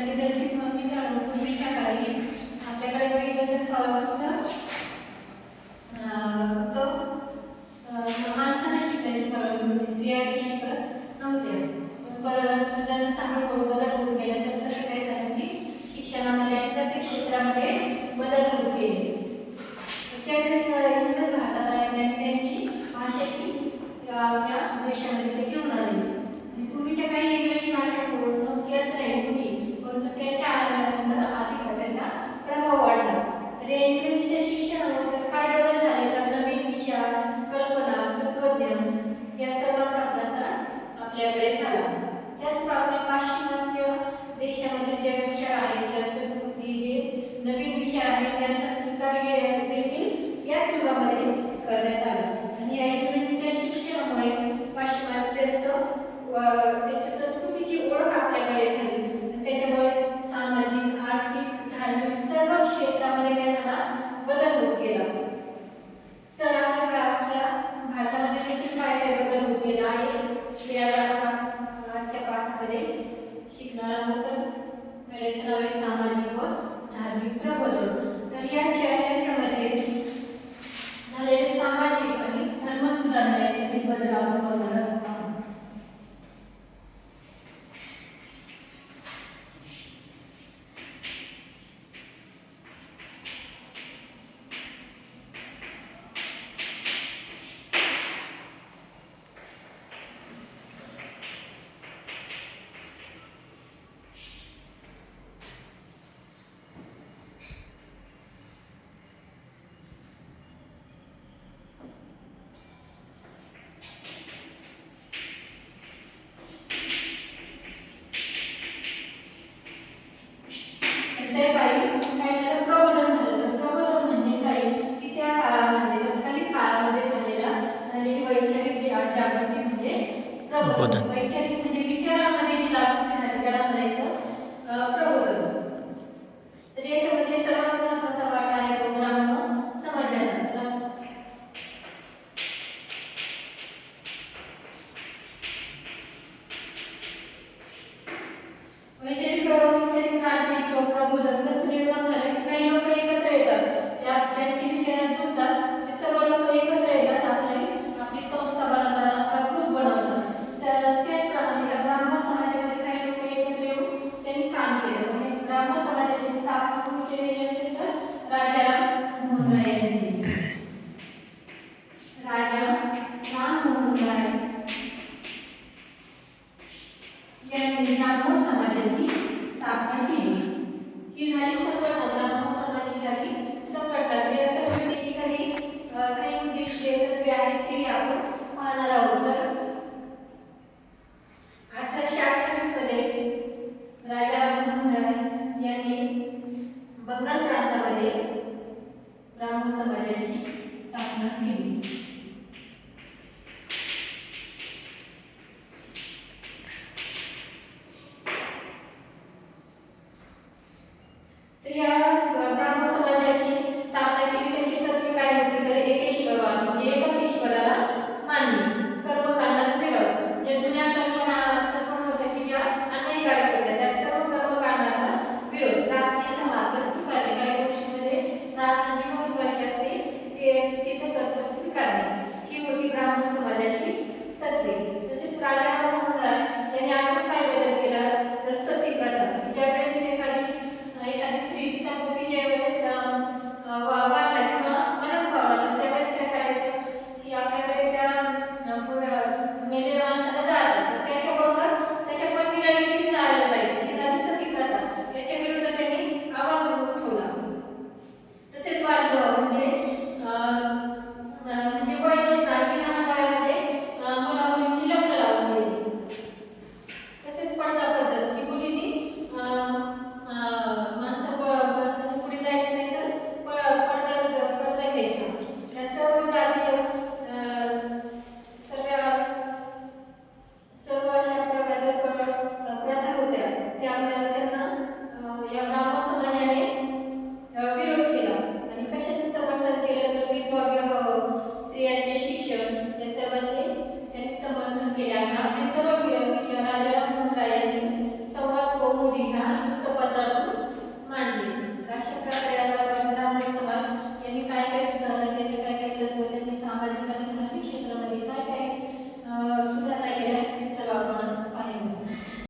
तर विद्यार्थी मित्रांनो, पूर्वीच्या काळी आपल्याकडे बघितलं तर माणसाने शिकण्याची परवानगी होती, स्त्रिया काही शिकत नव्हत्या. पण जसं हळूहळू बदल होत गेला तसं तसं काय झालं की शिक्षणामध्ये प्रत्येक क्षेत्रामध्ये बदल होत गेले. ज्यावेळेस इंग्रज भारतात आले त्यांनी त्यांची भाषा ही आपल्या देशामध्ये ते घेऊन आले. पूर्वीच्या काही इंग्रजी भाषा नव्हती असं नाही होती, परंतु त्यांच्या आल्यानंतर अधिक त्याचा प्रभाव वाढला. तर या इंग्रजीच्या शिक्षणामुळे काय बदल झाले तर नवीन विचार, कल्पना, तत्वज्ञान या सर्वांचा प्रसार आपल्याकडे झाला. त्याचप्रमाणे पाश्चिमात्य देशामध्ये जे विचार आहेत, ज्या संस्कृती, जे नवीन विचार आहेत त्यांचा स्वीकार देखील याच युगामध्ये करण्यात आला. आणि या इंग्रजीच्या शिक्षणामुळे पाश्चिमात्यांचं त्याच्या संस्कृतीची ओळख आपल्याकडे झाली. त्याच्यामुळे सामाजिक, आर्थिक, धार्मिक सर्व क्षेत्रामध्ये काय झाला बदल होत गेला. तर आपल्या भारतामध्ये देखील काय काय बदल होत गेला आहे हे आपण आजच्या पाठामध्ये शिकणार आहोत. पहिलेच नाव आहे सामाजिक व धार्मिक प्रबोधन. तर याच्यामध्ये झालेले सामाजिक आणि धर्म सुधारणा याच्यातील बदल आपण बघणार आहोत. वैचारिक म्हणजे विचारांमध्ये जी जागृती झाली त्याला म्हणायचं प्रबोधन. तर याच्यामध्ये सर्वात महत्त्वाचा वाटा आहे तो ब्राह्मण समाजाचा. वैचारिक क्रांती किंवा प्रबोधन कसं निर्माण झालं की काही लोक एकत्र येतात, या ज्यांची विचार जुळतात ते सर्व लोक एकत्र येतात, आपली संस्था बनवतात, आपला ग्रुप बनवतात. त्याचप्रमाणे ब्राह्मण समाजामध्ये काही लोक एकत्र येऊन त्यांनी काम केलं. म्हणजे ब्राह्मण समाजाची स्थापना कोणी केलेली असेल तर राजाराम मोहन राय यांनी केली. राजाराम मोहन राय यांनी ब्राह्मण समाजाची स्थापना केली. ही झाली संघटना, ब्राह्मण समाजाची झाली संघटना. तर या संघटनेची काही उद्दिष्टे तत्त्वे आहेत ते आपण पाहणार आहोत. तर 1828 मध्ये राजाराम मोहन राय यांनी बंगाल प्रांतामध्ये ब्राह्मण समाजाची स्थापना केली. तर या ब्राह्मण समाजाची स्थापना केली. त्याची तत्त्वे काय होती तर एक ईश्वरवाद, म्हणजे एकाच ईश्वराला मानणे, कर्मकांडास विरोध. जे जुन्या कल्पना होत्या की ज्या अन्यायकारक होत्या त्या सर्व कर्मकांडाला विरोध, प्रार्थनेचा मार्ग स्वीकारणे, काही गोष्टींमध्ये प्रार्थना जी महत्त्वाची असते तिचं तत्त्व स्वीकारणे, ही होती ब्राह्मण समाजाची तत्त्वे. तसेच राजाराम मोहन राय यांनी अजून काय बदल केला तर सती प्रथा, की ज्यावेळेस एखादी स्त्री तिचा पती ज्यावेळेस वारला किंवा मरण पावला तर त्यावेळेस काय करायचं की आपल्याकडे त्या मेलेल्या माणसाला जाळतात, तर त्याच्याबरोबर त्याच्या पत्नीला देखील जाळलं जायचं. ही झाली सती प्रथा. याच्या विरुद्ध त्यांनी आवाज उठवला. तसेच बालविवाह म्हणजे वय नसताना की लहान वयामध्ये मुला मुलींची लग्न लावून दिली. तसेच पडदा पद्धत की मुलींनी माणसाच्या पुढे जायचं नाही तर पडदा घ्यायचा. या सर्व जातीय सर्व अशा प्रकारे प्रथा होत्या, त्यामुळे त्यांना या ब्राह्मण समाजाने विरोध केला. आणि कशाचं समर्थन केलं तर विधवा विवाह, स्त्रियांचे शिक्षण या सर्वांचे त्यांनी समर्थन केले. आणि आपले सर्व विचार राजाराम मोहन राय यांनी संवाद कौमुदी ह्या